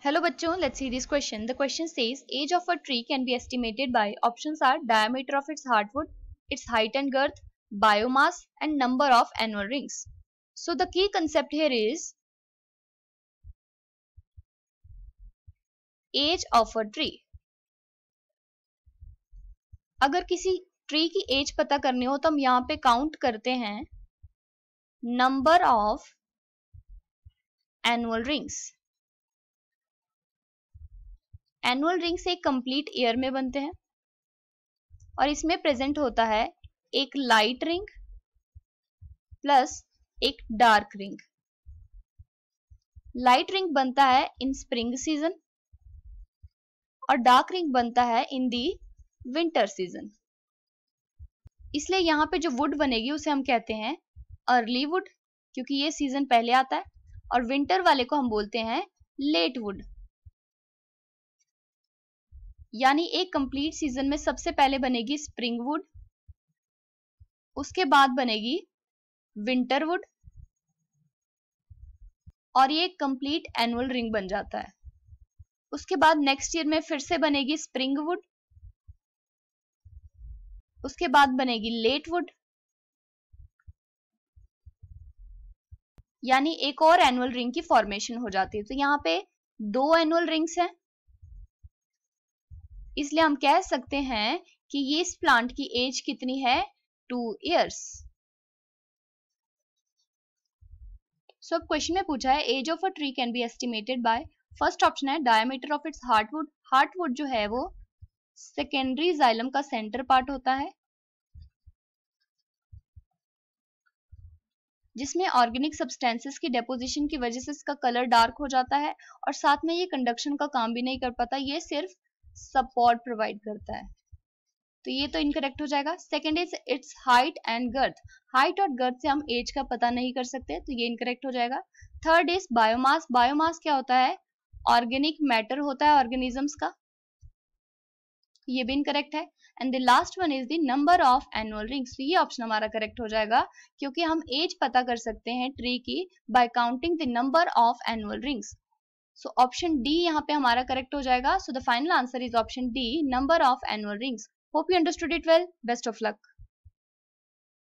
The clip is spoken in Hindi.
Hello बच्चों, let's see this question. The question says age of a tree can be estimated by options are diameter of its hardwood, its height and girth, biomass and number of annual rings. So the key concept here is age of a tree. अगर किसी ट्री की एज पता करनी हो तो हम यहाँ पे काउंट करते हैं number of annual rings. Annual rings एक कंप्लीट ईयर में बनते हैं और इसमें प्रेजेंट होता है एक लाइट रिंग प्लस एक डार्क रिंग. लाइट रिंग बनता है इन स्प्रिंग सीजन और डार्क रिंग बनता है इन दी विंटर सीजन. इसलिए यहाँ पे जो वुड बनेगी उसे हम कहते हैं अर्ली वुड क्योंकि ये सीजन पहले आता है, और विंटर वाले को हम बोलते हैं लेट वुड. यानी एक कंप्लीट सीजन में सबसे पहले बनेगी स्प्रिंग वुड, उसके बाद बनेगी विंटर वुड और ये कंप्लीट एनुअल रिंग बन जाता है. उसके बाद नेक्स्ट ईयर में फिर से बनेगी स्प्रिंग वुड, उसके बाद बनेगी लेट वुड, यानी एक और एनुअल रिंग की फॉर्मेशन हो जाती है. तो यहाँ पे 2 एनुअल रिंग्स हैं, इसलिए हम कह सकते हैं कि ये इस प्लांट की एज कितनी है 2 years. सो अब क्वेश्चन में पूछा है age of a tree can be estimated by. First option है diameter of its heartwood. Heartwood जो है वो सेकेंडरी जाइलम का सेंटर पार्ट होता है जिसमें ऑर्गेनिक सब्सटेंसेस की डेपोजिशन की वजह से इसका कलर डार्क हो जाता है और साथ में ये कंडक्शन का काम भी नहीं कर पाता, ये सिर्फ सपोर्ट प्रोवाइड करता है. तो ये तो इनकरेक्ट हो जाएगा. Second is its height and girth. Height और गर्थ से हम एज का पता नहीं कर सकते, तो ये इनकरेक्ट हो जाएगा. Third is biomass. बायोमास क्या होता है? ऑर्गेनिक मैटर होता है ऑर्गेनिजम्स का, ये भी इनकरेक्ट है. And the last one is the number of annual rings. तो ये ऑप्शन हमारा करेक्ट हो जाएगा क्योंकि हम एज पता कर सकते हैं ट्री की bye counting the number of annual rings. So option D यहाँ पे हमारा करेक्ट हो जाएगा. So the final answer is option D, number of annual rings. Hope you understood it well. Best of luck.